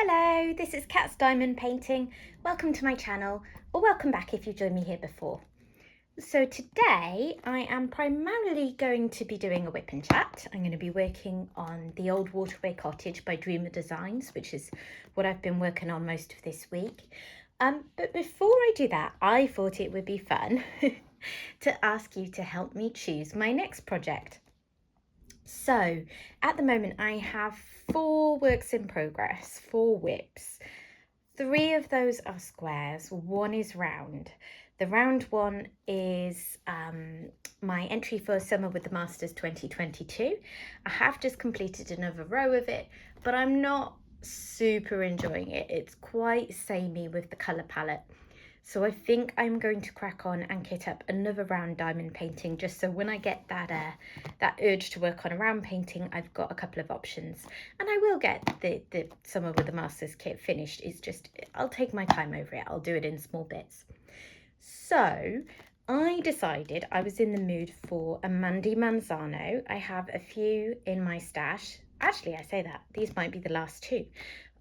Hello, this is Cat's Diamond Painting. Welcome to my channel, or welcome back if you've joined me here before. So today I am primarily going to be doing a whip and chat. I'm going to be working on the Old Waterway Cottage by Dreamer Designs, which is what I've been working on most of this week. But before I do that, I thought it would be fun to ask you to help me choose my next project. So at the moment I have 4 works in progress, 4 whips. 3 of those are squares, 1 is round. The round one is my entry for Summer with the Masters 2022. I have just completed another row of it, but I'm not super enjoying it. It's quite samey with the colour palette. So I think I'm going to crack on and kit up another round diamond painting, just so when I get that urge to work on a round painting, I've got a couple of options. And I will get the Summer with the Masters kit finished. It's just, I'll take my time over it. I'll do it in small bits. So I decided I was in the mood for a Mandie Manzano. I have a few in my stash. Actually, I say that, these might be the last 2.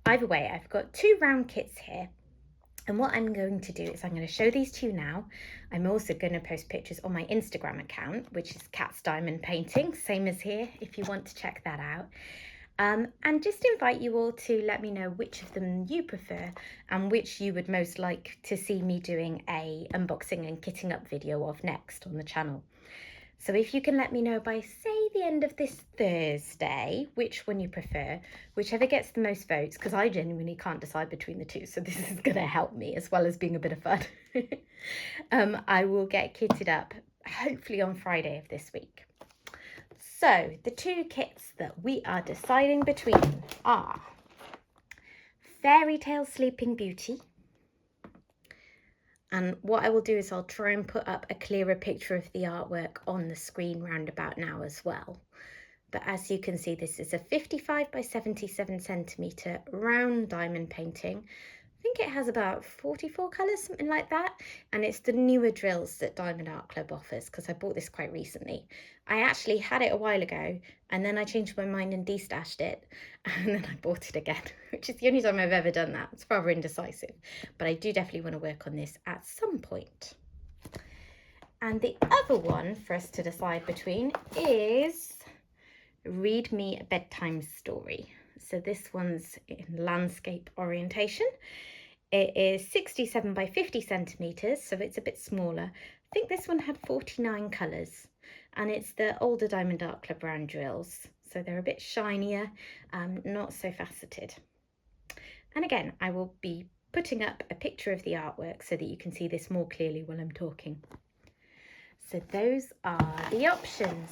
Either way, I've got 2 round kits here. And what I'm going to do is I'm going to show these to you now. I'm also going to post pictures on my Instagram account, which is catsdiamondpainting, same as here, if you want to check that out. And just invite you all to let me know which of them you prefer and which you would most like to see me doing a unboxing and kitting up video of next on the channel. So if you can let me know by, say, the end of this Thursday, which one you prefer, whichever gets the most votes, because I genuinely can't decide between the 2, so this is going to help me as well as being a bit of fun. I will get kitted up, hopefully on Friday of this week. So the 2 kits that we are deciding between are Fairy Tale Sleeping Beauty. And what I will do is I'll try and put up a clearer picture of the artwork on the screen roundabout now as well. But as you can see, this is a 55 by 77 centimetre round diamond painting. I think it has about 44 colours, something like that. And it's the newer drills that Diamond Art Club offers, because I bought this quite recently. I actually had it a while ago, and then I changed my mind and destashed it, and then I bought it again, which is the only time I've ever done that. It's rather indecisive, but I do definitely want to work on this at some point. And the other one for us to decide between is Read Me a Bedtime Story. So this one's in landscape orientation. It is 67 by 50 centimetres, so it's a bit smaller. I think this one had 49 colours, and it's the older Diamond Art Club round drills. So they're a bit shinier, not so faceted. And again, I will be putting up a picture of the artwork so that you can see this more clearly while I'm talking. So those are the options.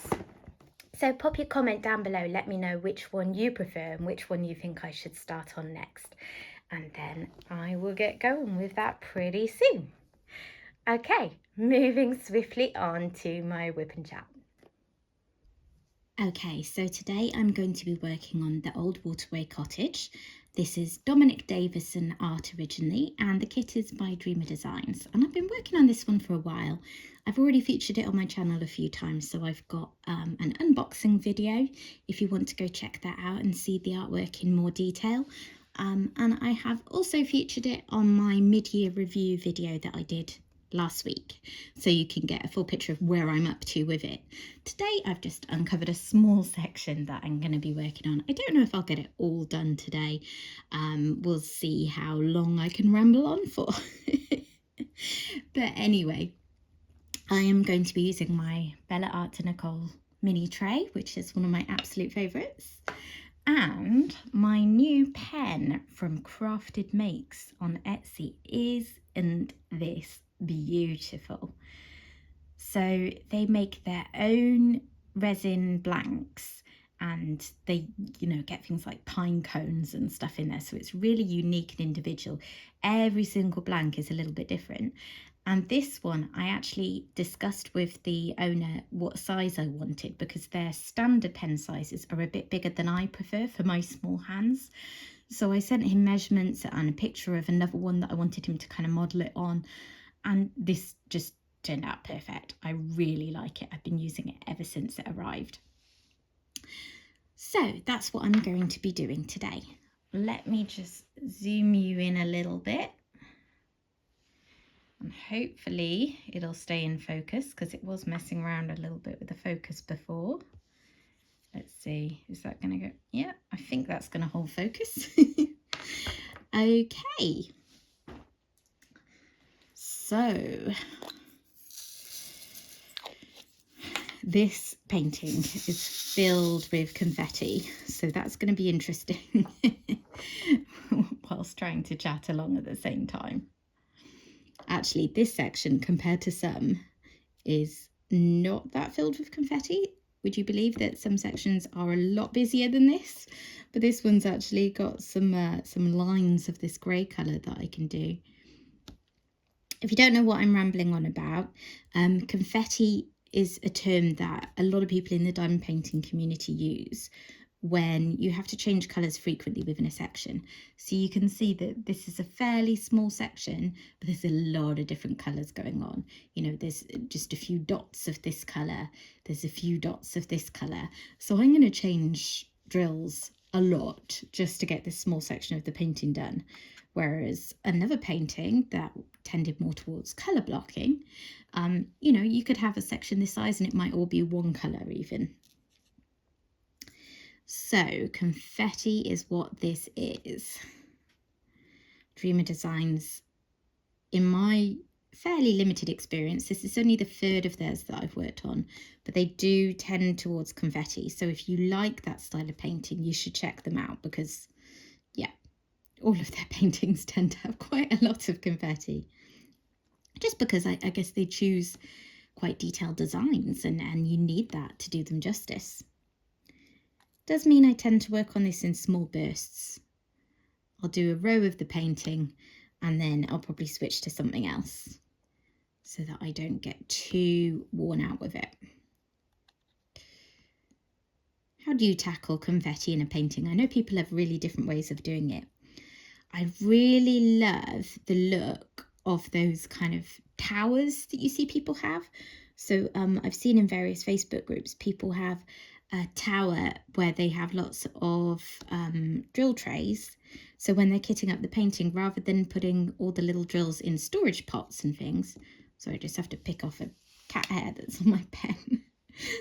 So pop your comment down below, let me know which one you prefer and which one you think I should start on next. And then I will get going with that pretty soon. Okay, moving swiftly on to my whip and chat. Okay, so today I'm going to be working on the Old Waterway Cottage. This is Dominic Davison art originally, and the kit is by Dreamer Designs. And I've been working on this one for a while. I've already featured it on my channel a few times, so I've got an unboxing video if you want to go check that out and see the artwork in more detail. And I have also featured it on my mid-year review video that I did last week, so you can get a full picture of where I'm up to with it. Today I've just uncovered a small section that I'm going to be working on. I don't know if I'll get it all done today. We'll see how long I can ramble on for. But anyway, I am going to be using my Bella Art to Nicole mini tray, which is one of my absolute favourites, and my new pen from Crafted Makes on Etsy. Isn't this beautiful? So they make their own resin blanks, and they, get things like pine cones and stuff in there, so it's really unique and individual. Every single blank is a little bit different. And this one, I actually discussed with the owner what size I wanted, because their standard pen sizes are a bit bigger than I prefer for my small hands. So I sent him measurements and a picture of another one that I wanted him to kind of model it on. And this just turned out perfect. I really like it. I've been using it ever since it arrived. So that's what I'm going to be doing today. let me just zoom you in a little bit. And hopefully it'll stay in focus, because it was messing around a little bit with the focus before. Let's see, is that going to go? Yeah, I think that's going to hold focus. Okay. So this painting is filled with confetti, so that's going to be interesting whilst trying to chat along at the same time. Actually, this section, compared to some, is not that filled with confetti. Would you believe that some sections are a lot busier than this? But this one's actually got some lines of this grey colour that I can do. If you don't know what I'm rambling on about, confetti is a term that a lot of people in the diamond painting community use when you have to change colours frequently within a section. So you can see that this is a fairly small section, but there's a lot of different colours going on. You know, there's just a few dots of this colour, there's a few dots of this colour. So I'm going to change drills a lot just to get this small section of the painting done. Whereas another painting that tended more towards colour blocking, you know, you could have a section this size and it might all be one colour even. So confetti is what this is. Dreamer Designs, in my fairly limited experience, this is only the third of theirs that I've worked on, but they do tend towards confetti. So if you like that style of painting, you should check them out, because yeah, all of their paintings tend to have quite a lot of confetti. Just because I guess they choose quite detailed designs, and you need that to do them justice. Does mean I tend to work on this in small bursts. I'll do a row of the painting and then I'll probably switch to something else so that I don't get too worn out with it. How do you tackle confetti in a painting? I know people have really different ways of doing it. I really love the look of those kind of towers that you see people have. So I've seen in various Facebook groups, people have a tower where they have lots of drill trays. So when they're kitting up the painting, rather than putting all the little drills in storage pots and things, so I just have to pick off a cat hair that's on my pen.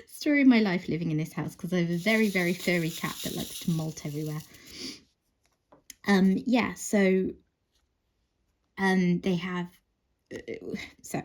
Story of my life living in this house, because I have a very, very furry cat that likes to molt everywhere. Yeah, so they have, so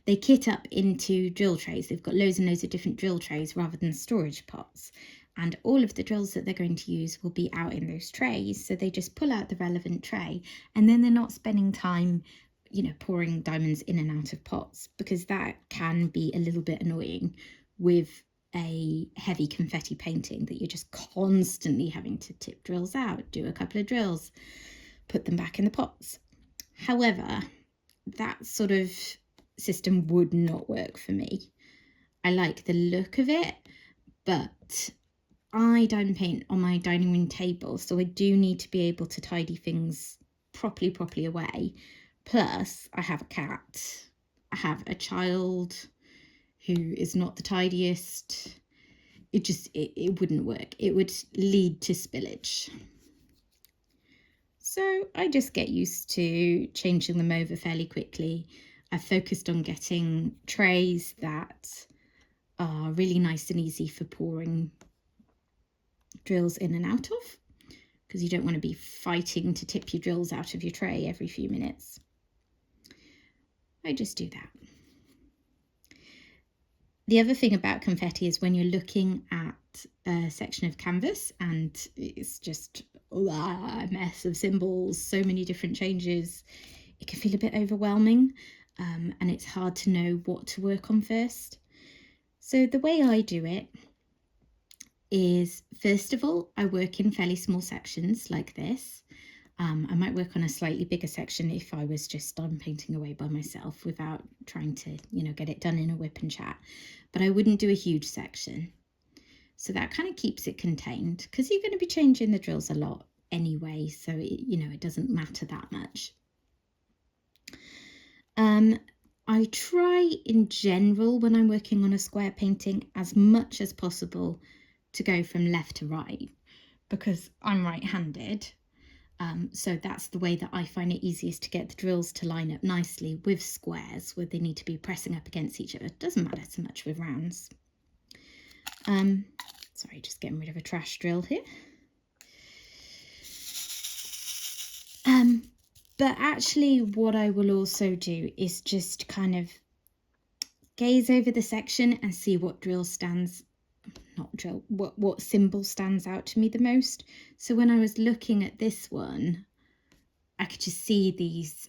they kit up into drill trays. They've got loads and loads of different drill trays rather than storage pots, and all of the drills that they're going to use will be out in those trays. So they just pull out the relevant tray, and then they're not spending time, you know, pouring diamonds in and out of pots, because that can be a little bit annoying with a heavy confetti painting, that you're just constantly having to tip drills out, do a couple of drills, put them back in the pots. However, that sort of system would not work for me. I like the look of it, but I diamond paint on my dining room table, so I do need to be able to tidy things properly away. Plus, I have a cat, I have a child who is not the tidiest. It wouldn't work. It would lead to spillage. So I just get used to changing them over fairly quickly. I've focused on getting trays that are really nice and easy for pouring drills in and out of, because you don't want to be fighting to tip your drills out of your tray every few minutes. I just do that. The other thing about confetti is when you're looking at a section of canvas and it's just a mess of symbols, so many different changes, it can feel a bit overwhelming, and it's hard to know what to work on first. So the way I do it is, first of all, I work in fairly small sections like this. I might work on a slightly bigger section if I was just done painting away by myself without trying to, you know, get it done in a whip and chat. But I wouldn't do a huge section. So that kind of keeps it contained, because you're going to be changing the drills a lot anyway. So, it doesn't matter that much. I try in general, when I'm working on a square painting, as much as possible to go from left to right, because I'm right-handed. So that's the way that I find it easiest to get the drills to line up nicely with squares where they need to be pressing up against each other. It doesn't matter so much with rounds. Sorry, just getting rid of a trash drill here. But actually what I will also do is just kind of gaze over the section and see what what symbol stands out to me the most. So when I was looking at this one, I could just see these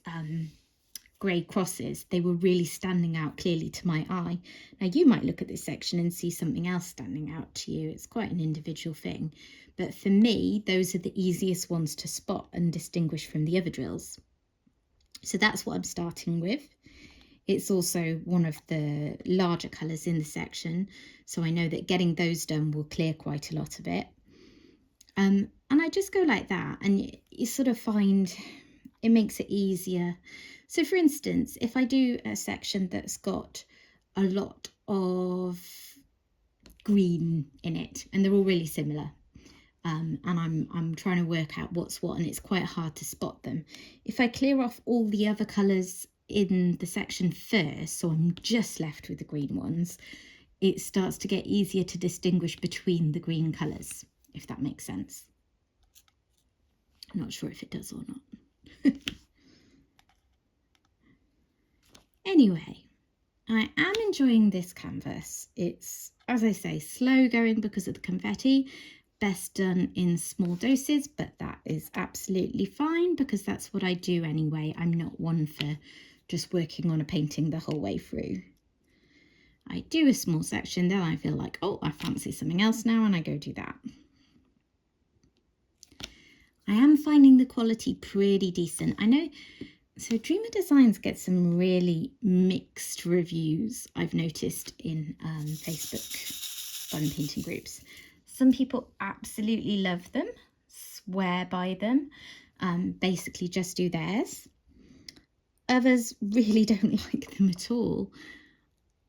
grey crosses. They were really standing out clearly to my eye. Now you might look at this section and see something else standing out to you. It's quite an individual thing. But for me, those are the easiest ones to spot and distinguish from the other drills. So that's what I'm starting with. It's also one of the larger colours in the section, so I know that getting those done will clear quite a lot of it. And I just go like that, and you sort of find it makes it easier. So for instance, if I do a section that's got a lot of green in it, and they're all really similar, and I'm trying to work out what's what, and it's quite hard to spot them. If I clear off all the other colours in the section first, so I'm just left with the green ones, it starts to get easier to distinguish between the green colours, if that makes sense. I'm not sure if it does or not. Anyway, I am enjoying this canvas. It's, as I say, slow going because of the confetti. Best done in small doses, but that is absolutely fine because that's what I do anyway. I'm not one for just working on a painting the whole way through. I do a small section, then I feel like, oh, I fancy something else now, and I go do that. I am finding the quality pretty decent. I know, so Dreamer Designs get some really mixed reviews, I've noticed in Facebook diamond painting groups. Some people absolutely love them, swear by them, basically just do theirs. Others really don't like them at all.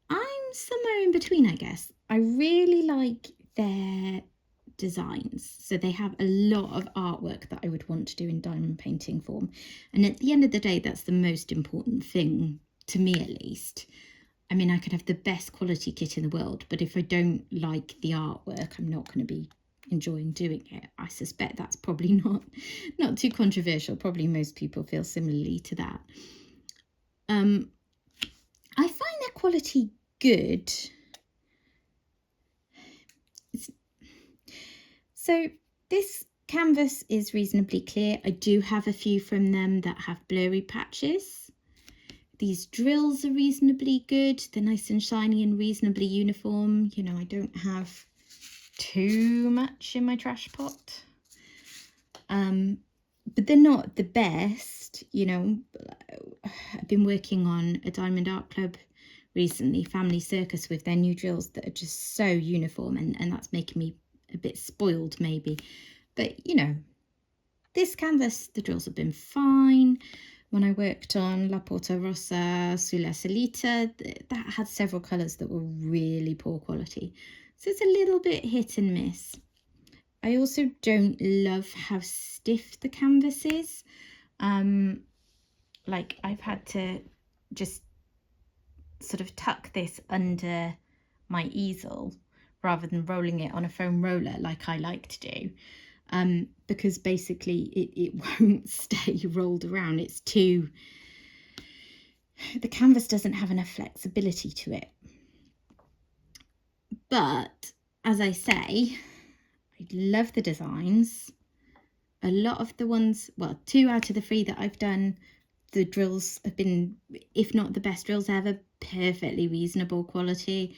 I'm somewhere in between, I guess. I really like their designs. So they have a lot of artwork that I would want to do in diamond painting form. And at the end of the day, that's the most important thing, to me at least. I mean, I could have the best quality kit in the world, but if I don't like the artwork, I'm not going to be enjoying doing it. I suspect that's probably not too controversial. Probably most people feel similarly to that. I find their quality good. So this canvas is reasonably clear. I do have a few from them that have blurry patches. These drills are reasonably good. They're nice and shiny and reasonably uniform. You know, I don't have too much in my trash pot. But they're not the best. You know, I've been working on a Diamond Art Club recently, Family Circus, with their new drills that are just so uniform, and that's making me a bit spoiled maybe. But, you know, this canvas, the drills have been fine. When I worked on La Porta Rossa sulla Salita, that had several colours that were really poor quality. So it's a little bit hit and miss. I also don't love how stiff the canvas is. Like I've had to just sort of tuck this under my easel rather than rolling it on a foam roller like I like to do. Because basically it won't stay rolled around. It's too, the canvas doesn't have enough flexibility to it. But as I say, I love the designs. A lot of the ones, well, 2 out of the 3 that I've done, the drills have been, if not the best drills ever, perfectly reasonable quality.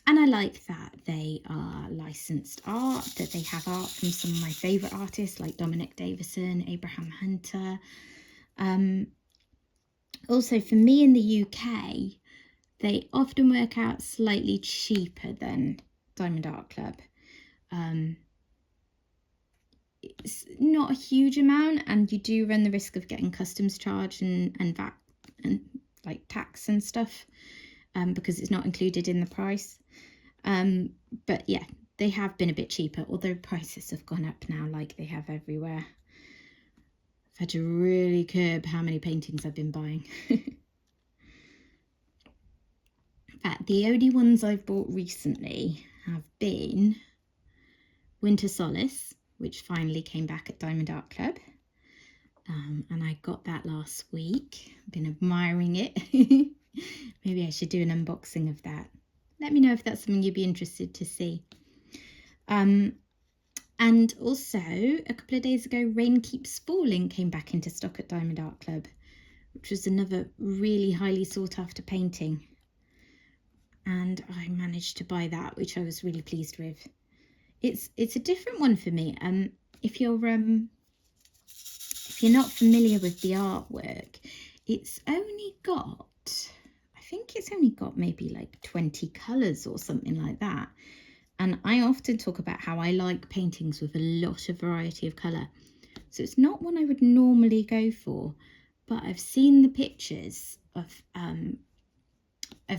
And I like that they are licensed art, that they have art from some of my favourite artists like Dominic Davison, Abraham Hunter. Also, for me in the UK, they often work out slightly cheaper than Diamond Art Club. It's not a huge amount, and you do run the risk of getting customs charge and VAT and like tax and stuff, because it's not included in the price. But yeah, they have been a bit cheaper, although prices have gone up now like they have everywhere. I've had to really curb how many paintings I've been buying. The only ones I've bought recently have been Winter Solace, which finally came back at Diamond Art Club. And I got that last week. I've been admiring it. Maybe I should do an unboxing of that. Let me know if that's something you'd be interested to see. And also, a couple of days ago, Rain Keeps Falling came back into stock at Diamond Art Club, which was another really highly sought after painting. And I managed to buy that, which I was really pleased with. It's a different one for me. If you're not familiar with the artwork, it's only got, I think it's only got maybe like 20 colours or something like that. And I often talk about how I like paintings with a lot of variety of colour. So it's not one I would normally go for, but I've seen the pictures of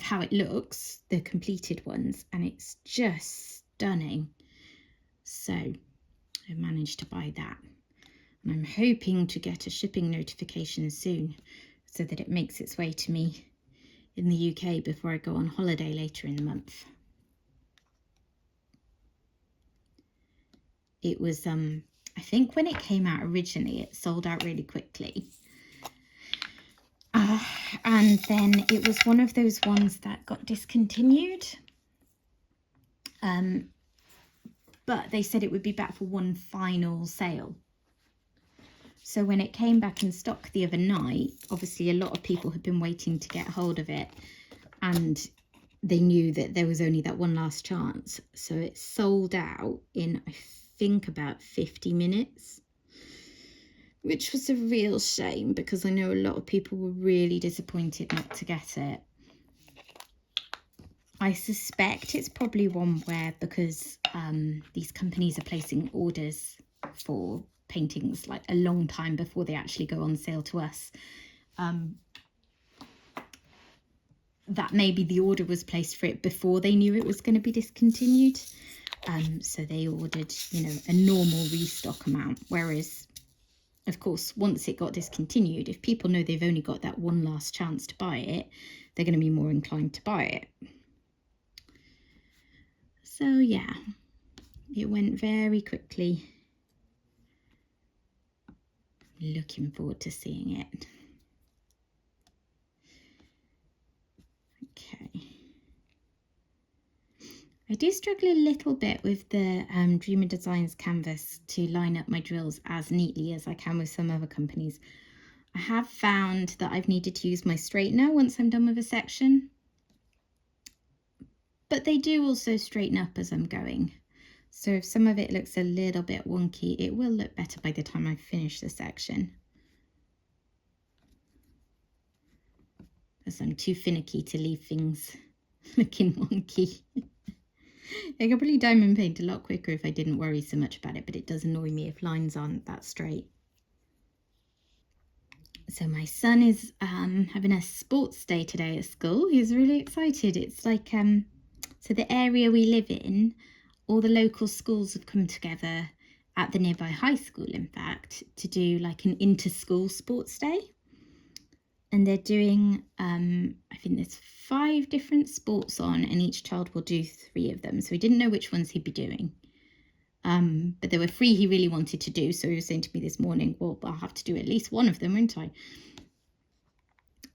how it looks, the completed ones, and it's just stunning. So I managed to buy that. And I'm hoping to get a shipping notification soon so that it makes its way to me in the UK before I go on holiday later in the month. It was, I think when it came out originally, it sold out really quickly. And then it was one of those ones that got discontinued. But they said it would be back for one final sale. So when it came back in stock the other night, obviously a lot of people had been waiting to get hold of it, and they knew that there was only that one last chance. So it sold out in, I think, about 50 minutes, which was a real shame because I know a lot of people were really disappointed not to get it. I suspect it's probably one where, because these companies are placing orders for paintings like a long time before they actually go on sale to us, that maybe the order was placed for it before they knew it was going to be discontinued. So they ordered, you know, a normal restock amount, whereas of course once it got discontinued, if people know they've only got that one last chance to buy it, they're going to be more inclined to buy it. So yeah, it went very quickly. Looking forward to seeing it. Okay. I do struggle a little bit with the Dreamer Designs canvas to line up my drills as neatly as I can with some other companies. I have found that I've needed to use my straightener once I'm done with a section, but they do also straighten up as I'm going. So if some of it looks a little bit wonky, it will look better by the time I finish the section. As I'm too finicky to leave things looking wonky. I could probably diamond paint a lot quicker if I didn't worry so much about it, but it does annoy me if lines aren't that straight. So my son is having a sports day today at school. He's really excited. It's like, so the area we live in, all the local schools have come together at the nearby high school, in fact, to do like an inter-school sports day. And they're doing, I think there's 5 different sports on, and each child will do 3 of them. So he didn't know which ones he'd be doing. But there were 3 he really wanted to do. So he was saying to me this morning, well, I'll have to do at least one of them, won't I?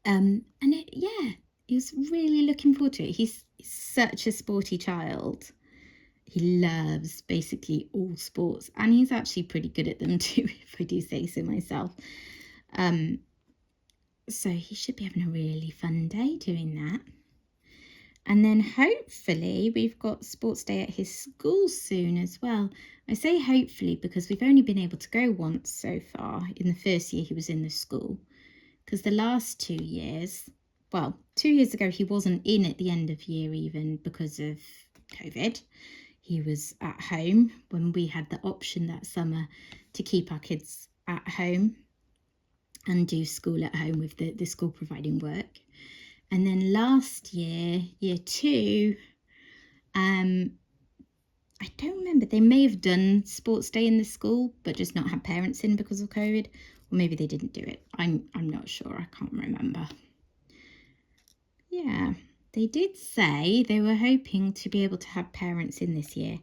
Yeah, he was really looking forward to it. He's such a sporty child. He loves basically all sports, and he's actually pretty good at them too, if I do say so myself. So he should be having a really fun day doing that. And then hopefully we've got sports day at his school soon as well. I say hopefully because we've only been able to go once so far in the first year he was in the school. Because the last 2 years, well, 2 years ago he wasn't in at the end of year even because of COVID. He was at home when we had the option that summer to keep our kids at home and do school at home with the school providing work. And then last year, year 2, I don't remember. They may have done sports day in the school, but just not had parents in because of COVID. Or maybe they didn't do it. I'm not sure. I can't remember. Yeah, they did say they were hoping to be able to have parents in this year.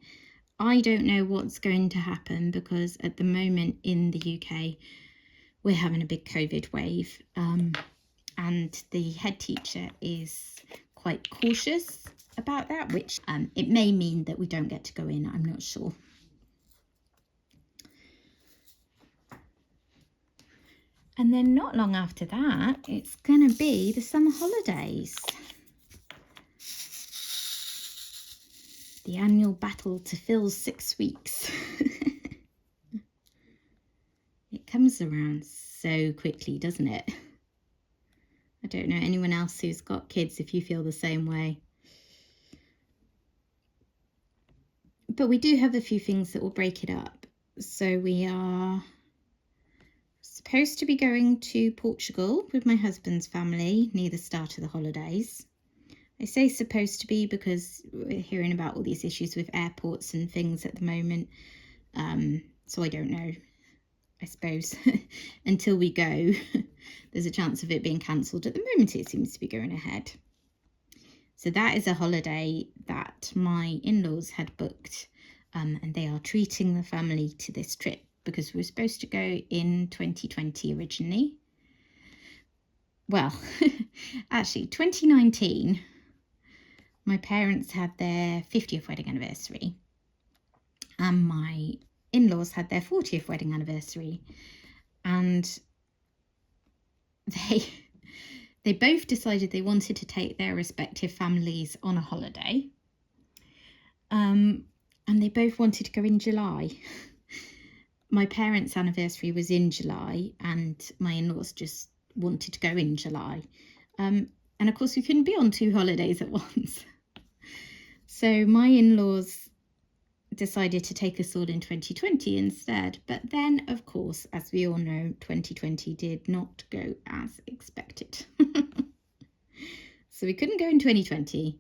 I don't know what's going to happen because at the moment in the UK, we're having a big COVID wave. And the head teacher is quite cautious about that, which it may mean that we don't get to go in. I'm not sure. And then not long after that, it's going to be the summer holidays. The annual battle to fill 6 weeks. It comes around so quickly, doesn't it? I don't know anyone else who's got kids if you feel the same way. But we do have a few things that will break it up. So we are supposed to be going to Portugal with my husband's family near the start of the holidays. I say supposed to be because we're hearing about all these issues with airports and things at the moment. So I don't know. I suppose until we go, there's a chance of it being cancelled. At the moment, it seems to be going ahead. So that is a holiday that my in-laws had booked, and they are treating the family to this trip because we were supposed to go in 2020 originally. Well, actually 2019, my parents had their 50th wedding anniversary and my in-laws had their 40th wedding anniversary, and they both decided they wanted to take their respective families on a holiday, and they both wanted to go in July. My parents' anniversary was in July and my in-laws just wanted to go in July, and of course we couldn't be on 2 holidays at once. So my in-laws decided to take us all in 2020 instead. But then, of course, as we all know, 2020 did not go as expected. So we couldn't go in 2020.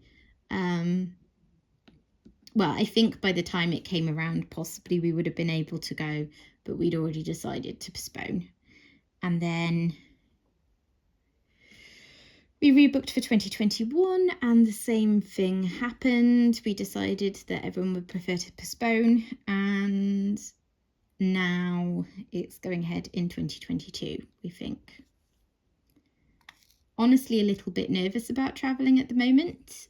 Well, I think by the time it came around, possibly we would have been able to go, but we'd already decided to postpone. And then we rebooked for 2021 and the same thing happened. We decided that everyone would prefer to postpone, and now it's going ahead in 2022, we think. Honestly, a little bit nervous about travelling at the moment,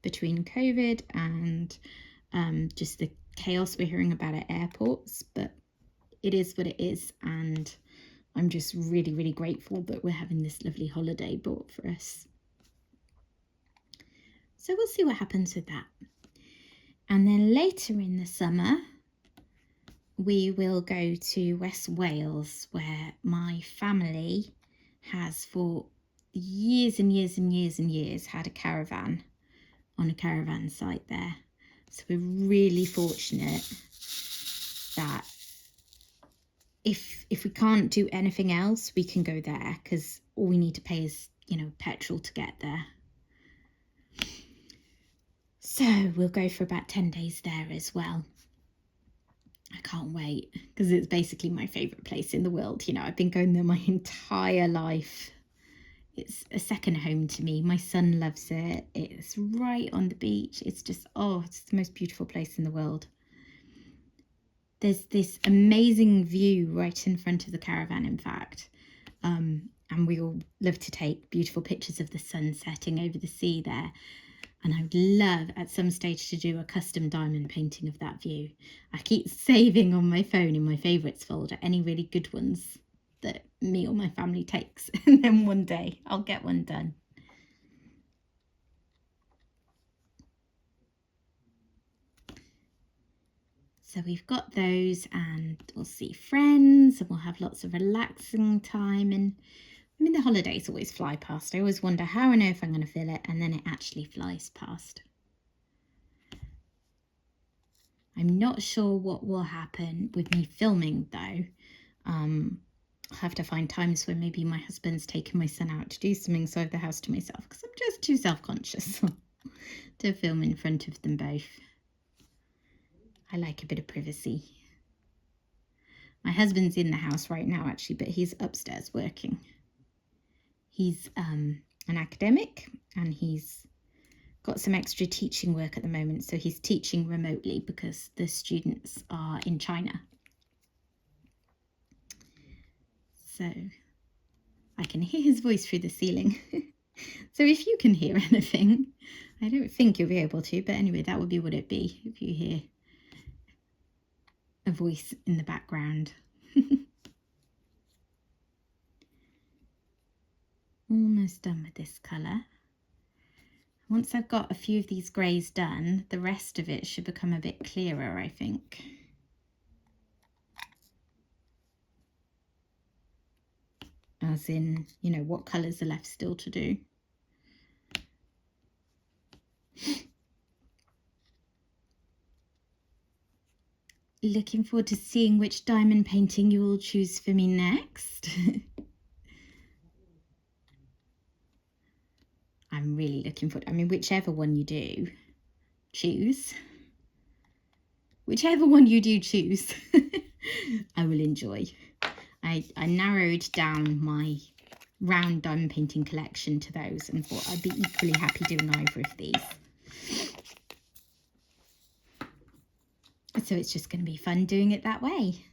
between COVID and just the chaos we're hearing about at airports, but it is what it is, and I'm just really, really grateful that we're having this lovely holiday bought for us. So we'll see what happens with that. And then later in the summer, we will go to West Wales, where my family has for years and years and years and years had a caravan on a caravan site there. So we're really fortunate that if we can't do anything else, we can go there, because all we need to pay is, petrol to get there. So we'll go for about 10 days there as well. I can't wait, because it's basically my favourite place in the world. I've been going there my entire life. It's a second home to me. My son loves it. It's right on the beach. It's just, it's the most beautiful place in the world. There's this amazing view right in front of the caravan, in fact. And we all love to take beautiful pictures of the sun setting over the sea there. And I would love at some stage to do a custom diamond painting of that view. I keep saving on my phone in my favourites folder any really good ones that me or my family takes. And then one day I'll get one done. So we've got those, and we'll see friends, and we'll have lots of relaxing time. And the holidays always fly past. I always wonder how on earth I'm going to feel it, and then it actually flies past. I'm not sure what will happen with me filming though. I'll have to find times when maybe my husband's taking my son out to do something, so I have the house to myself, because I'm just too self-conscious to film in front of them both. I like a bit of privacy. My husband's in the house right now, actually, but he's upstairs working. He's an academic, and he's got some extra teaching work at the moment, so he's teaching remotely because the students are in China. So I can hear his voice through the ceiling. So if you can hear anything, I don't think you'll be able to, but anyway, that would be what it'd be if you hear a voice in the background. Almost done with this colour. Once I've got a few of these greys done, the rest of it should become a bit clearer, I think. As in, you know, what colours are left still to do. Looking forward to seeing which diamond painting you will choose for me next. I'm really looking forward. I mean, whichever one you do choose, whichever one you do choose, I will enjoy. I narrowed down my round diamond painting collection to those and thought I'd be equally happy doing either of these. So it's just going to be fun doing it that way.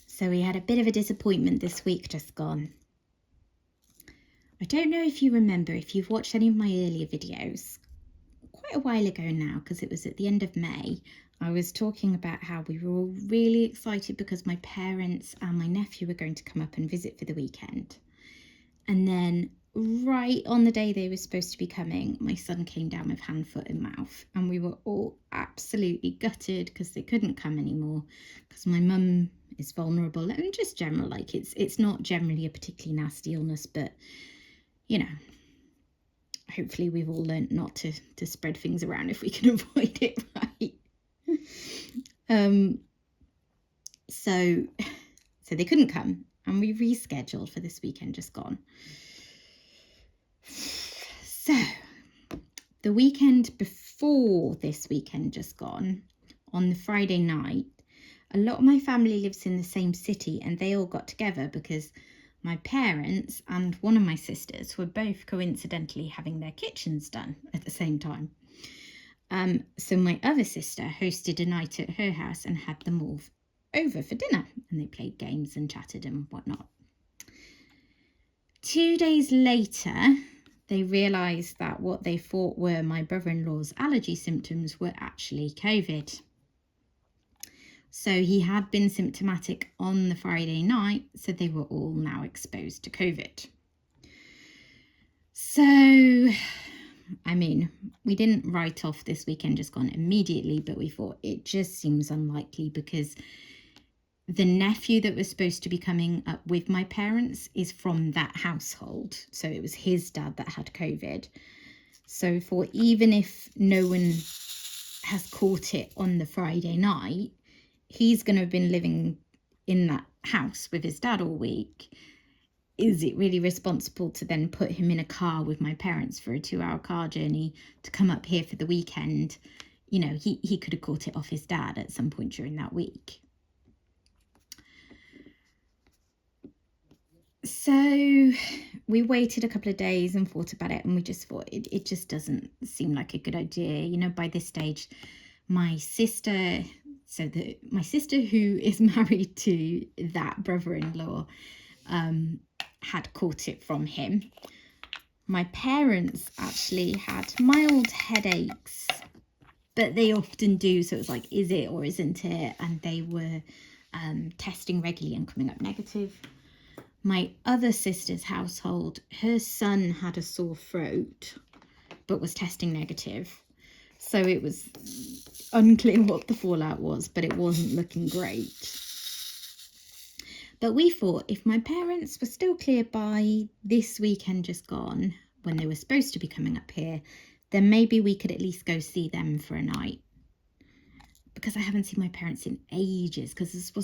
So we had a bit of a disappointment this week just gone. I don't know if you remember, if you've watched any of my earlier videos, quite a while ago now, because it was at the end of May, I was talking about how we were all really excited because my parents and my nephew were going to come up and visit for the weekend. And then right on the day they were supposed to be coming, my son came down with hand, foot and mouth, and we were all absolutely gutted because they couldn't come anymore because my mum is vulnerable, and just general, like it's not generally a particularly nasty illness, but you know, hopefully we've all learnt not to spread things around if we can avoid it, right? So they couldn't come, and we rescheduled for this weekend just gone. So the weekend before this weekend just gone, on the Friday night, a lot of my family lives in the same city, and they all got together because my parents and one of my sisters were both coincidentally having their kitchens done at the same time. So my other sister hosted a night at her house and had them all over for dinner, and they played games and chatted and whatnot. 2 days later, they realised that what they thought were my brother-in-law's allergy symptoms were actually COVID. So he had been symptomatic on the Friday night, so they were all now exposed to COVID. So, I mean, we didn't write off this weekend just gone immediately, but we thought it just seems unlikely because the nephew that was supposed to be coming up with my parents is from that household. So it was his dad that had COVID. So for even if no one has caught it on the Friday night, he's going to have been living in that house with his dad all week. Is it really responsible to then put him in a car with my parents for a 2-hour car journey to come up here for the weekend? You know, he could have caught it off his dad at some point during that week. So we waited a couple of days and thought about it, and we just thought it just doesn't seem like a good idea. You know, by this stage, my sister, my sister who is married to that brother-in-law, had caught it from him. My parents actually had mild headaches, but they often do. So it was like, is it or isn't it? And they were testing regularly and coming up negative. My other sister's household, her son had a sore throat, but was testing negative. So it was unclear what the fallout was, but it wasn't looking great. But we thought if my parents were still clear by this weekend just gone, when they were supposed to be coming up here, then maybe we could at least go see them for a night. Because I haven't seen my parents in ages, because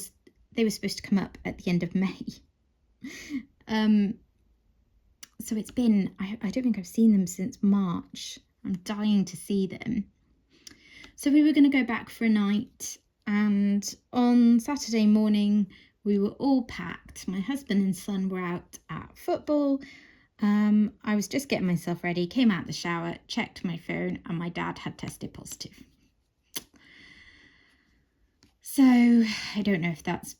they were supposed to come up at the end of May. So it's been, I don't think I've seen them since March. I'm dying to see them. So we were going to go back for a night, and on Saturday morning we were all packed. My husband and son were out at football. I was just getting myself ready, came out the shower, checked my phone, and my dad had tested positive. So I don't know if that's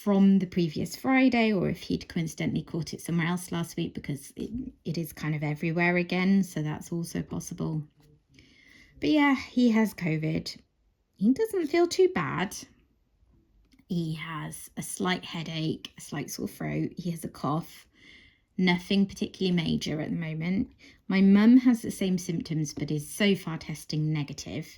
from the previous Friday or if he'd coincidentally caught it somewhere else last week, because it is kind of everywhere again, so that's also possible. But yeah, he has COVID. He doesn't feel too bad. He has a slight headache, a slight sore throat. He has a cough. Nothing particularly major at the moment. My mum has the same symptoms but is so far testing negative.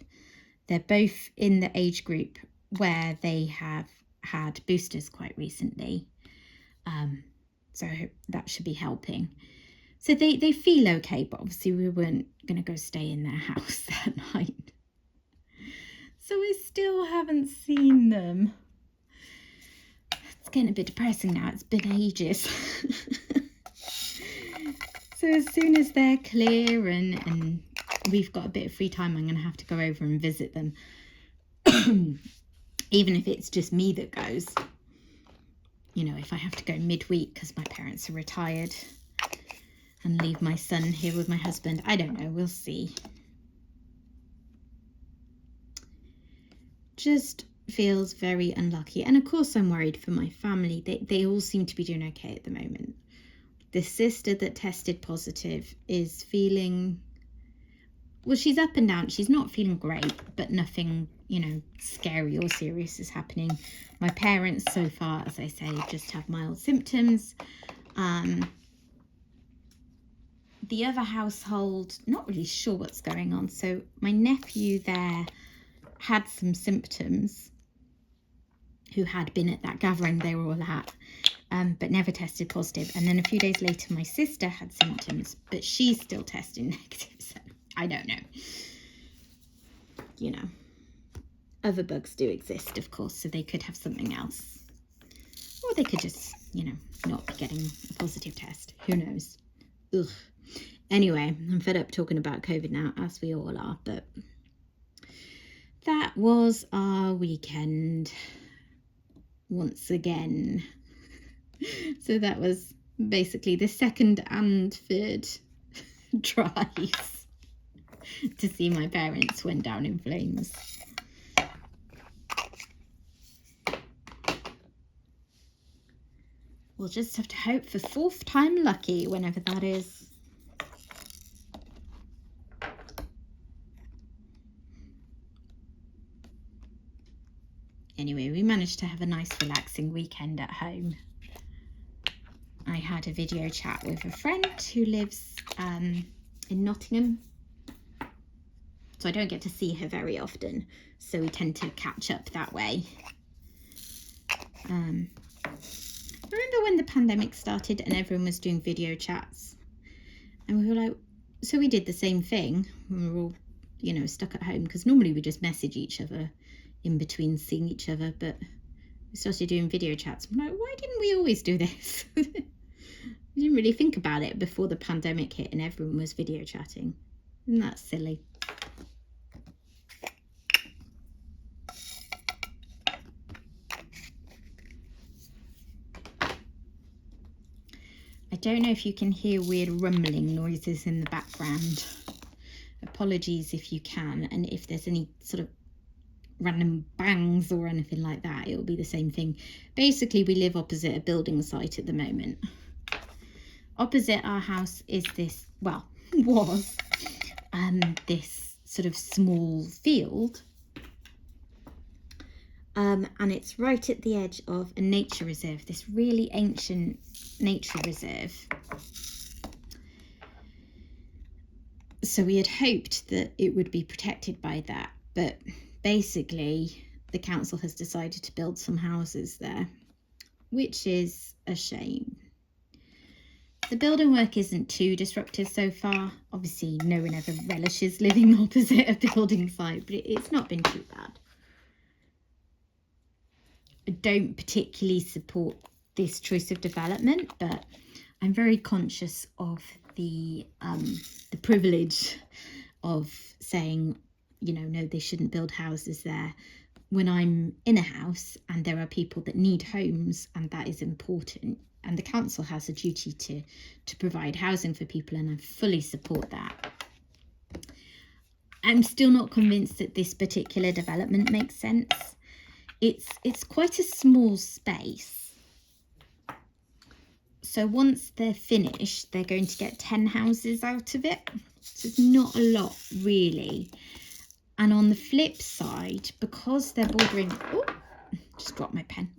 They're both in the age group where they have had boosters quite recently. So that should be helping. So they feel okay, but obviously we weren't going to go stay in their house that night. So we still haven't seen them. It's getting a bit depressing now. It's been ages. So as soon as they're clear and we've got a bit of free time, I'm going to have to go over and visit them. Even if it's just me that goes. You know, if I have to go midweek because my parents are retired, and leave my son here with my husband. I don't know, we'll see. Just feels very unlucky. And of course I'm worried for my family. They all seem to be doing okay at the moment. The sister that tested positive is feeling, well, she's up and down. She's not feeling great, but nothing, you know, scary or serious is happening. My parents so far, as I say, just have mild symptoms. The other household, not really sure what's going on. So my nephew there had some symptoms, who had been at that gathering they were all at, but never tested positive. And then a few days later, my sister had symptoms, but she's still testing negative. So I don't know. You know, other bugs do exist, of course, so they could have something else. Or they could just, you know, not be getting a positive test. Who knows? Ugh. Anyway, I'm fed up talking about COVID now, as we all are, but that was our weekend once again. So that was basically the second and third drives to see my parents went down in flames. We'll just have to hope for fourth time lucky, whenever that is. Anyway, we managed to have a nice relaxing weekend at home. I had a video chat with a friend who lives in Nottingham. So I don't get to see her very often. So we tend to catch up that way. I remember when the pandemic started and everyone was doing video chats. And we were like, so we did the same thing when we were all, you know, stuck at home. Because normally we just message each other in between seeing each other, but we started doing video chats. I'm like, why didn't we always do this? We didn't really think about it before the pandemic hit and everyone was video chatting. Isn't that silly? I don't know if you can hear weird rumbling noises in the background. Apologies if you can, and if there's any sort of random bangs or anything like that, it'll be the same thing. Basically, we live opposite a building site at the moment. Opposite our house is this, well, was this sort of small field, and it's right at the edge of a nature reserve, this really ancient nature reserve. So we had hoped that it would be protected by that, but basically the council has decided to build some houses there, which is a shame. The building work isn't too disruptive so far. Obviously no one ever relishes living opposite a building site, but it's not been too bad. I don't particularly support this choice of development, but I'm very conscious of the privilege of saying, you know, no, they shouldn't build houses there, when I'm in a house and there are people that need homes, and that is important, and the council has a duty to provide housing for people, and I fully support that. I'm still not convinced that this particular development makes sense. It's quite a small space. So once they're finished, they're going to get 10 houses out of it. So it's not a lot, really. And on the flip side, because they're bordering... Oh, just dropped my pen.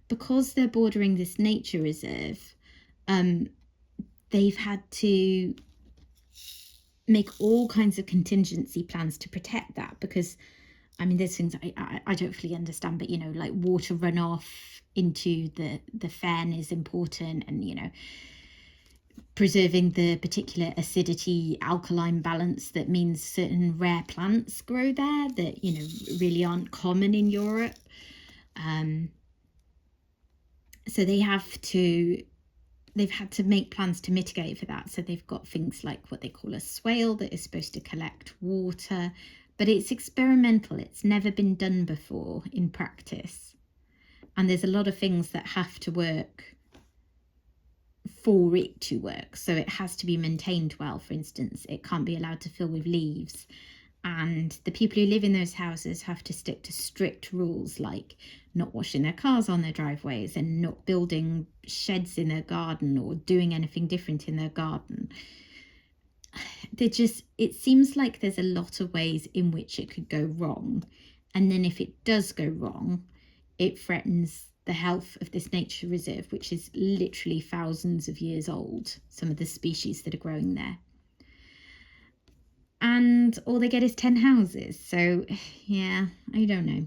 Because they're bordering this nature reserve, they've had to make all kinds of contingency plans to protect that, because I mean, there's things I don't fully understand, but you know, like water runoff into the fen is important, and you know, preserving the particular acidity alkaline balance that means certain rare plants grow there that, you know, really aren't common in Europe. So they've had to make plans to mitigate for that. So they've got things like what they call a swale that is supposed to collect water, but it's experimental. It's never been done before in practice. And there's a lot of things that have to work for it to work. So it has to be maintained well, for instance. It can't be allowed to fill with leaves. And the people who live in those houses have to stick to strict rules, like not washing their cars on their driveways and not building sheds in their garden or doing anything different in their garden. It seems like there's a lot of ways in which it could go wrong. And then if it does go wrong, it threatens the health of this nature reserve, which is literally thousands of years old, some of the species that are growing there. And all they get is 10 houses. So yeah, I don't know.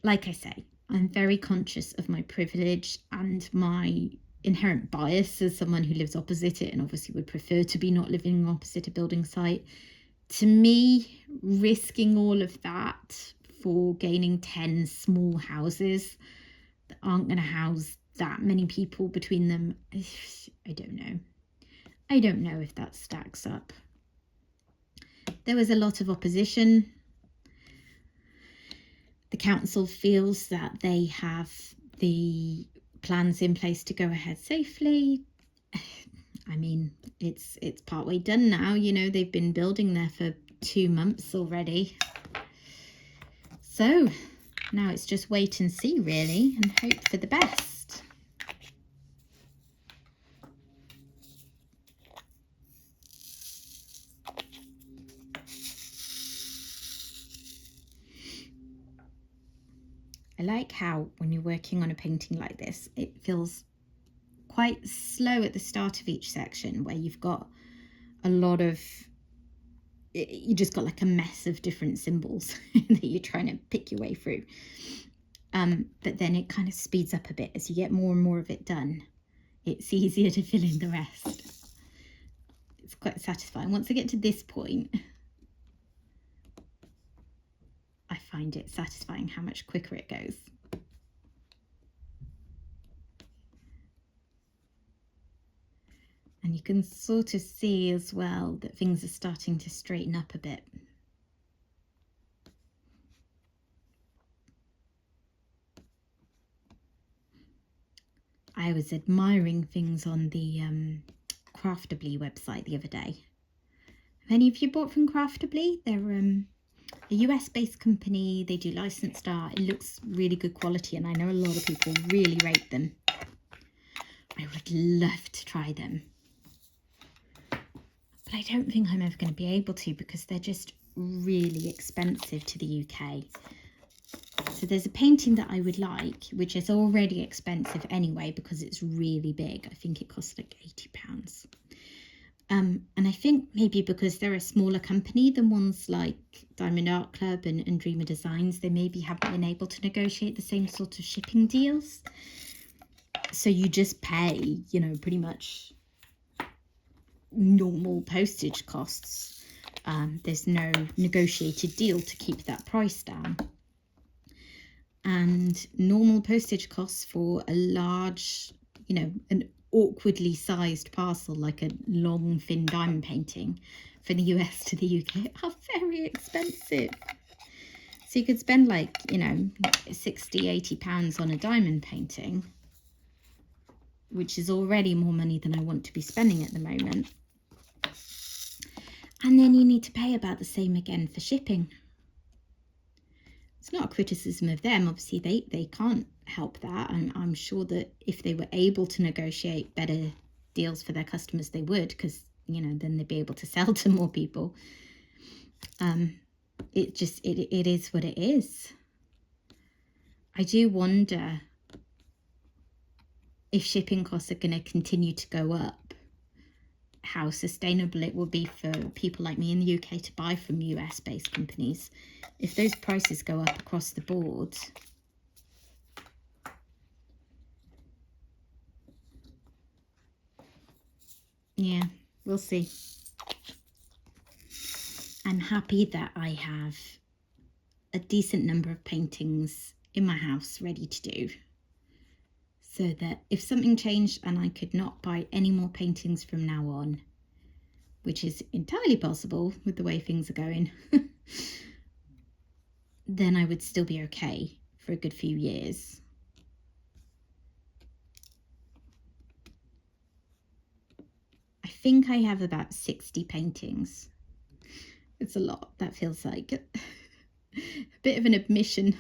Like I say, I'm very conscious of my privilege and my inherent bias as someone who lives opposite it and obviously would prefer to be not living opposite a building site. To me, risking all of that for gaining 10 small houses that aren't going to house that many people between them, I don't know. I don't know if that stacks up. There was a lot of opposition. The council feels that they have the plans in place to go ahead safely. I mean, it's partway done now. You know, they've been building there for 2 months already. So now it's just wait and see, really, and hope for the best. I like how when you're working on a painting like this, it feels quite slow at the start of each section, where you've got a lot of, you just got like a mess of different symbols that you're trying to pick your way through. But then it kind of speeds up a bit as you get more and more of it done. It's easier to fill in the rest. It's quite satisfying. Once I get to this point, I find it satisfying how much quicker it goes. And you can sort of see as well that things are starting to straighten up a bit. I was admiring things on the Craftably website the other day. Have any of you bought from Craftably? They're a US-based company. They do licensed art. It looks really good quality, and I know a lot of people really rate them. I would love to try them, but I don't think I'm ever going to be able to, because they're just really expensive to the UK. So there's a painting that I would like, which is already expensive anyway because it's really big. I think it costs like £80. And I think maybe because they're a smaller company than ones like Diamond Art Club and Dreamer Designs, they maybe haven't been able to negotiate the same sort of shipping deals. So you just pay, you know, pretty much normal postage costs. There's no negotiated deal to keep that price down. And normal postage costs for a large you know, an awkwardly sized parcel like a long thin diamond painting from the US to the UK are very expensive. So you could spend like, you know, 60, 80 pounds on a diamond painting, which is already more money than I want to be spending at the moment. And then you need to pay about the same again for shipping. It's not a criticism of them. Obviously, they can't help that. And I'm sure that if they were able to negotiate better deals for their customers, they would, because, you know, then they'd be able to sell to more people. It is what it is. I do wonder if shipping costs are going to continue to go up, how sustainable it will be for people like me in the UK to buy from US based companies. If those prices go up across the board, yeah, we'll see. I'm happy that I have a decent number of paintings in my house ready to do, so that if something changed and I could not buy any more paintings from now on, which is entirely possible with the way things are going, then I would still be okay for a good few years. I think I have about 60 paintings. It's a lot. That feels like a bit of an admission.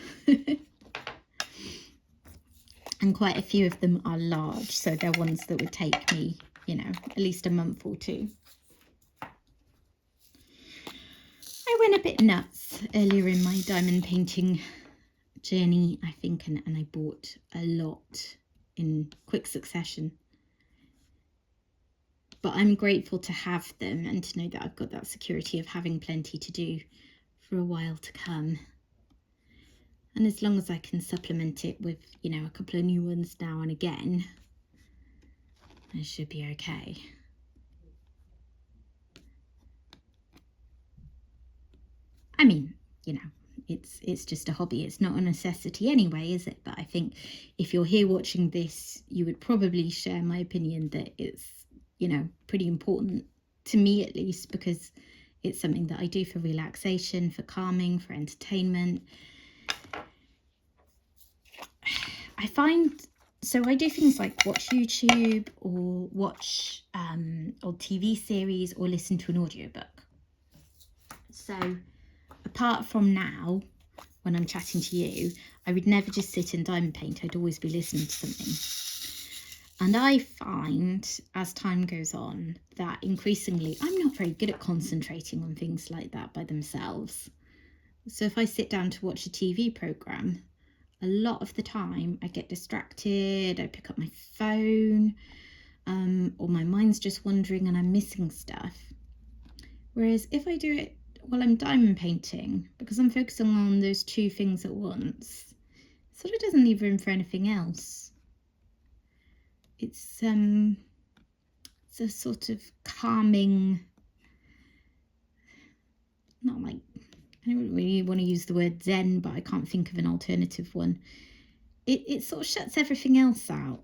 And quite a few of them are large, so they're ones that would take me, you know, at least a month or two. I went a bit nuts earlier in my diamond painting journey, I think, and I bought a lot in quick succession. But I'm grateful to have them and to know that I've got that security of having plenty to do for a while to come. And as long as I can supplement it with, you know, a couple of new ones now and again, I should be okay. I mean, you know, it's just a hobby. It's not a necessity anyway, is it? But I think if you're here watching this, you would probably share my opinion that it's, you know, pretty important to me, at least, because it's something that I do for relaxation, for calming, for entertainment. I find, so I do things like watch YouTube or watch old TV series or listen to an audiobook. So apart from now, when I'm chatting to you, I would never just sit and diamond paint. I'd always be listening to something. And I find, as time goes on, that increasingly I'm not very good at concentrating on things like that by themselves. So if I sit down to watch a TV programme, a lot of the time I get distracted, I pick up my phone, or my mind's just wandering and I'm missing stuff. Whereas if I do it while I'm diamond painting, because I'm focusing on those two things at once, it sort of doesn't leave room for anything else. It's a sort of calming, not like, I don't really want to use the word zen, but I can't think of an alternative one. It sort of shuts everything else out.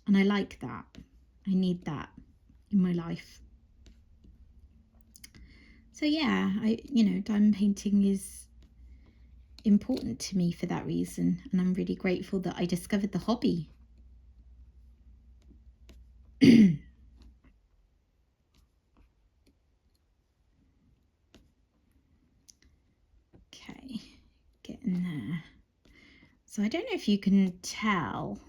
And I like that. I need that in my life. So yeah, you know, diamond painting is important to me for that reason. And I'm really grateful that I discovered the hobby. Okay, getting there. So I don't know if you can tell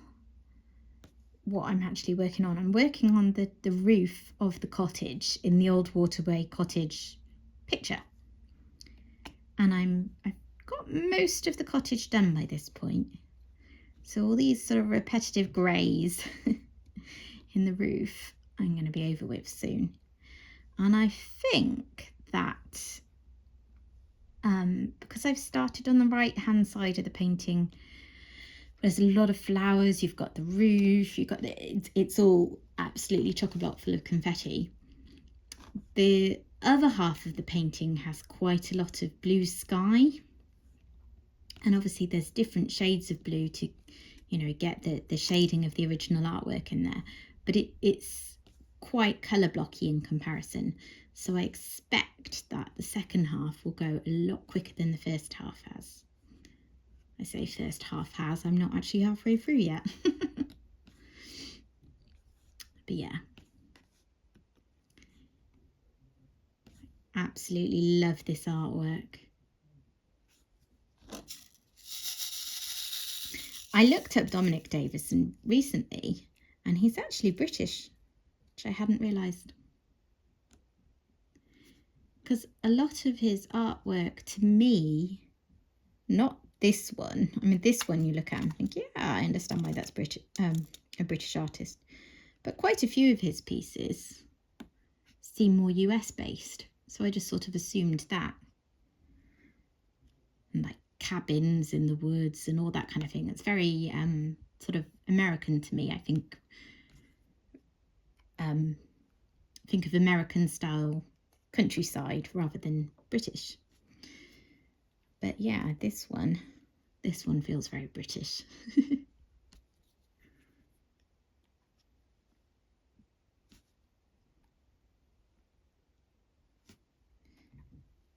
what I'm actually working on. I'm working on the roof of the cottage in the Old Waterway Cottage picture. And I've got most of the cottage done by this point. So all these sort of repetitive greys in the roof, I'm going to be over with soon. And I think that because I've started on the right hand side of the painting, there's a lot of flowers, you've got the roof, you've got it's all absolutely chock-a-block full of confetti. The other half of the painting has quite a lot of blue sky, and obviously there's different shades of blue to you know, get the shading of the original artwork in there, but it's quite colour blocky in comparison. So I expect that the second half will go a lot quicker than the first half has. I say first half has, I'm not actually halfway through yet. But yeah, absolutely love this artwork. I looked up Dominic Davison recently, and he's actually British, which I hadn't realised. Because a lot of his artwork, to me, not this one. I mean, this one you look at and think, yeah, I understand why that's a British artist. But quite a few of his pieces seem more US based. So I just sort of assumed that. And like cabins in the woods and all that kind of thing. It's very sort of American to me, I think. Think of American style countryside rather than British. But yeah, this one feels very British.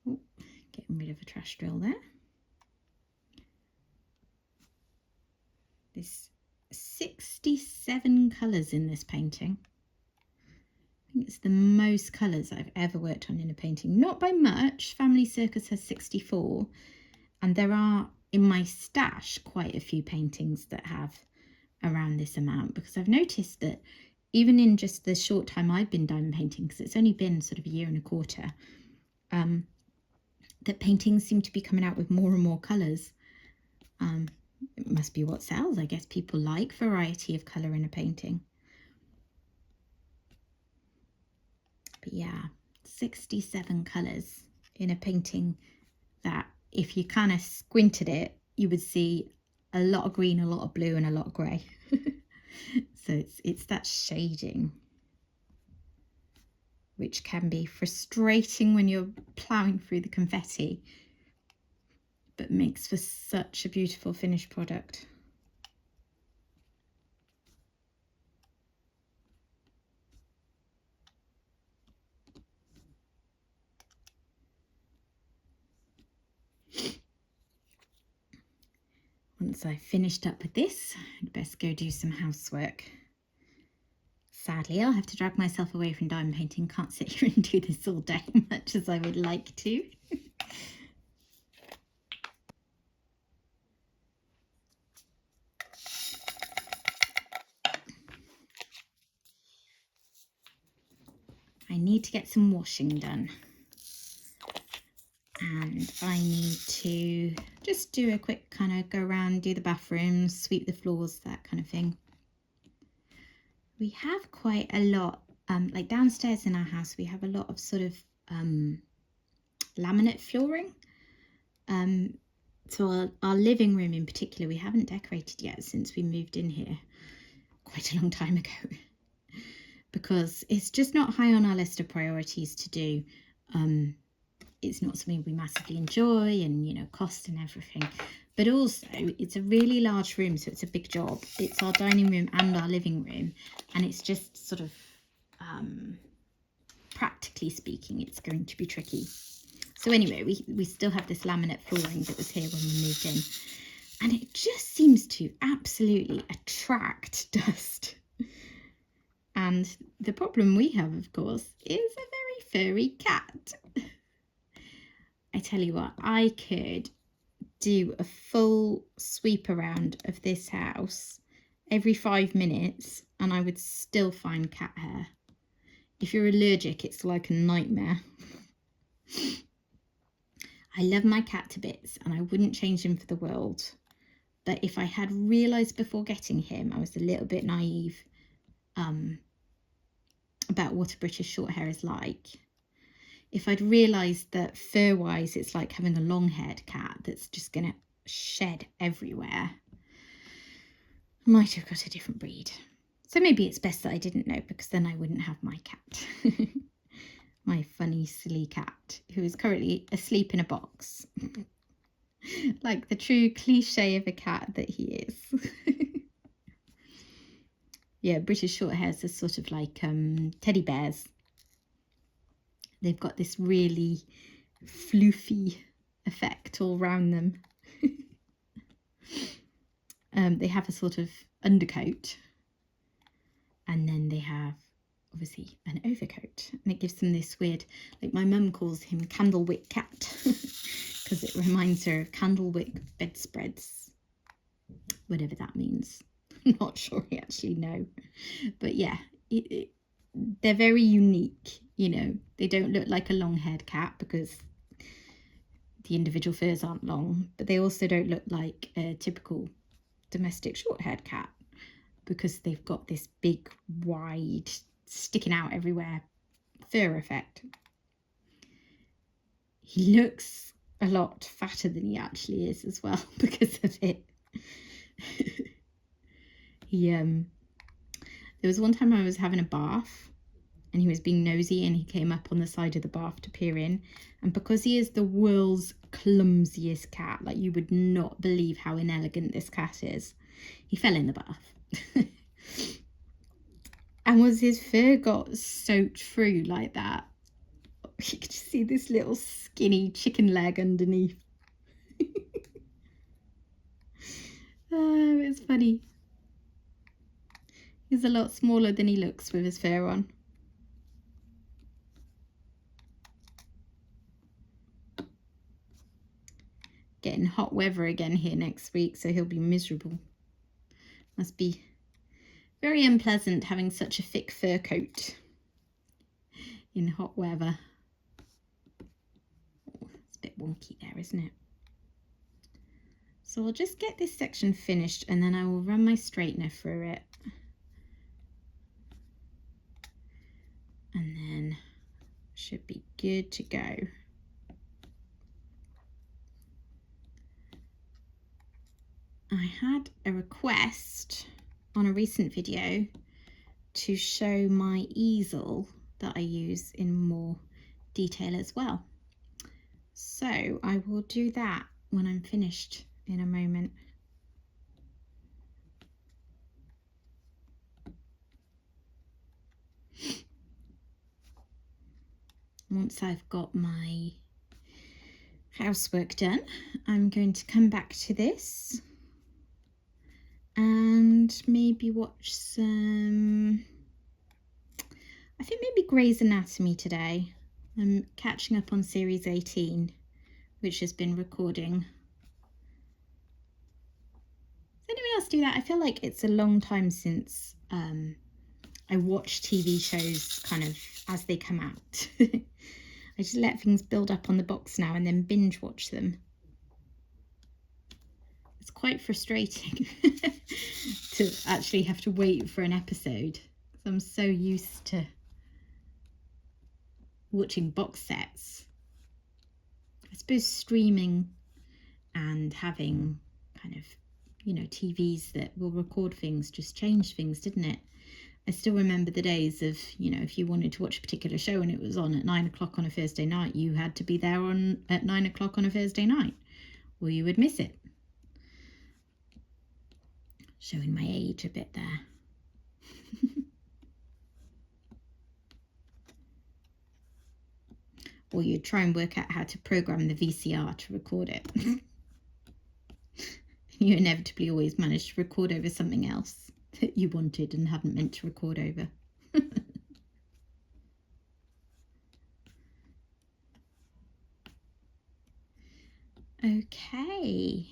Ooh, getting rid of a trash drill there. There's 67 colours in this painting. I think it's the most colours I've ever worked on in a painting. Not by much. Family Circus has 64. And there are, in my stash, quite a few paintings that have around this amount. Because I've noticed that even in just the short time I've been diamond painting, because it's only been sort of a year and a quarter, that paintings seem to be coming out with more and more colours. It must be what sells. I guess people like variety of colour in a painting. But yeah, 67 colours in a painting that if you kind of squinted it, you would see a lot of green, a lot of blue and a lot of grey. So it's that shading which can be frustrating when you're ploughing through the confetti, but makes for such a beautiful finished product. Once I've finished up with this, I'd best go do some housework. Sadly, I'll have to drag myself away from diamond painting. Can't sit here and do this all day, much as I would like to. I need to get some washing done. And I need to just do a quick kind of go around, do the bathrooms, sweep the floors, that kind of thing. We have quite a lot, like downstairs in our house, we have a lot of sort of laminate flooring. So our living room in particular, we haven't decorated yet since we moved in here quite a long time ago. Because it's just not high on our list of priorities to do. It's not something we massively enjoy, and you know, cost and everything, but also it's a really large room, so it's a big job. It's our dining room and our living room, and it's just sort of practically speaking, it's going to be tricky. So anyway, we still have this laminate flooring that was here when we moved in, and it just seems to absolutely attract dust. And the problem we have, of course, is a very furry cat. I tell you what, I could do a full sweep around of this house every 5 minutes and I would still find cat hair. If you're allergic, it's like a nightmare. I love my cat to bits and I wouldn't change him for the world. But if I had realised before getting him, I was a little bit naive about what a British short hair is like. If I'd realised that fur-wise it's like having a long-haired cat that's just going to shed everywhere, I might have got a different breed. So maybe it's best that I didn't know, because then I wouldn't have my cat. My funny, silly cat, who is currently asleep in a box. Like the true cliche of a cat that he is. Yeah, British Shorthairs are sort of like teddy bears. They've got this really floofy effect all around them. They have a sort of undercoat, and then they have obviously an overcoat, and it gives them this weird, like my mum calls him Candlewick Cat because it reminds her of Candlewick bedspreads, whatever that means. I'm not sure I actually know, but yeah, they're very unique. You know, they don't look like a long-haired cat because the individual furs aren't long, but they also don't look like a typical domestic short-haired cat because they've got this big, wide, sticking out everywhere fur effect. He looks a lot fatter than he actually is as well because of it. There was one time I was having a bath and he was being nosy, and he came up on the side of the bath to peer in, and because he is the world's clumsiest cat, like you would not believe how inelegant this cat is, he fell in the bath. And was his fur got soaked through like that, you could just see this little skinny chicken leg underneath. Oh, it's funny. He's a lot smaller than he looks with his fur on. Getting hot weather again here next week, so he'll be miserable. Must be very unpleasant having such a thick fur coat in hot weather. Oh, it's a bit wonky there, isn't it? So I'll just get this section finished and then I will run my straightener through it. And then should be good to go. I had a request on a recent video to show my easel that I use in more detail as well. So I will do that when I'm finished in a moment. Once I've got my housework done, I'm going to come back to this and maybe watch some, I think maybe Grey's Anatomy today. I'm catching up on series 18, which has been recording. Does anyone else do that? I feel like it's a long time since I watch TV shows kind of as they come out. I just let things build up on the box now and then binge watch them. It's quite frustrating to actually have to wait for an episode. I'm so used to watching box sets. I suppose streaming and having kind of, you know, TVs that will record things just changed things, didn't it? I still remember the days of, you know, if you wanted to watch a particular show and it was on at 9 o'clock on a Thursday night, you had to be there at 9 o'clock on a Thursday night, or you would miss it. Showing my age a bit there. Or you'd try and work out how to program the VCR to record it. You inevitably always managed to record over something else that you wanted and hadn't meant to record over. Okay.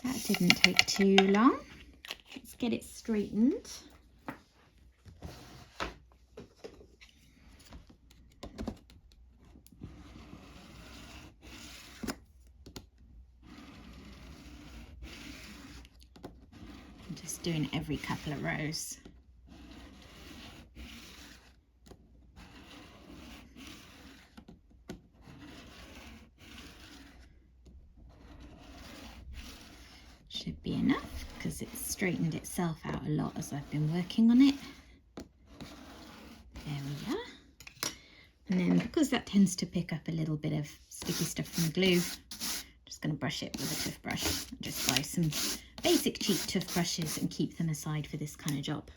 That didn't take too long. Let's get it straightened. I'm just doing every couple of rows. Should be enough because it's straightened itself out a lot as I've been working on it. There we are. And then because that tends to pick up a little bit of sticky stuff from the glue, I'm just going to brush it with a toothbrush and just buy some basic cheap toothbrushes and keep them aside for this kind of job.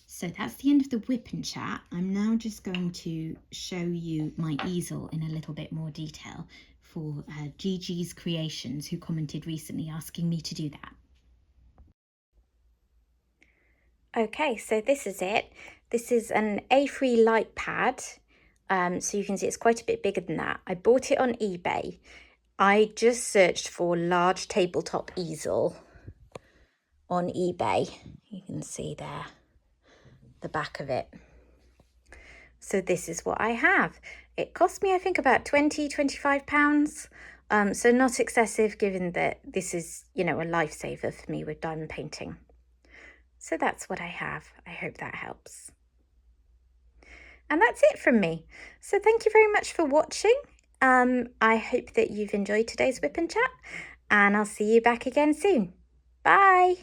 So that's the end of the WIP'n'Chat. I'm now just going to show you my easel in a little bit more detail for Gigi's Creations, who commented recently asking me to do that. Okay, so this is it. This is an A3 light pad. So you can see it's quite a bit bigger than that. I bought it on eBay. I just searched for large tabletop easel on eBay. You can see there the back of it. So this is what I have. It cost me, I think, about £25. So not excessive, given that this is, you know, a lifesaver for me with diamond painting. So that's what I have. I hope that helps. And that's it from me. So thank you very much for watching. I hope that you've enjoyed today's WIP'n'Chat, and I'll see you back again soon. Bye.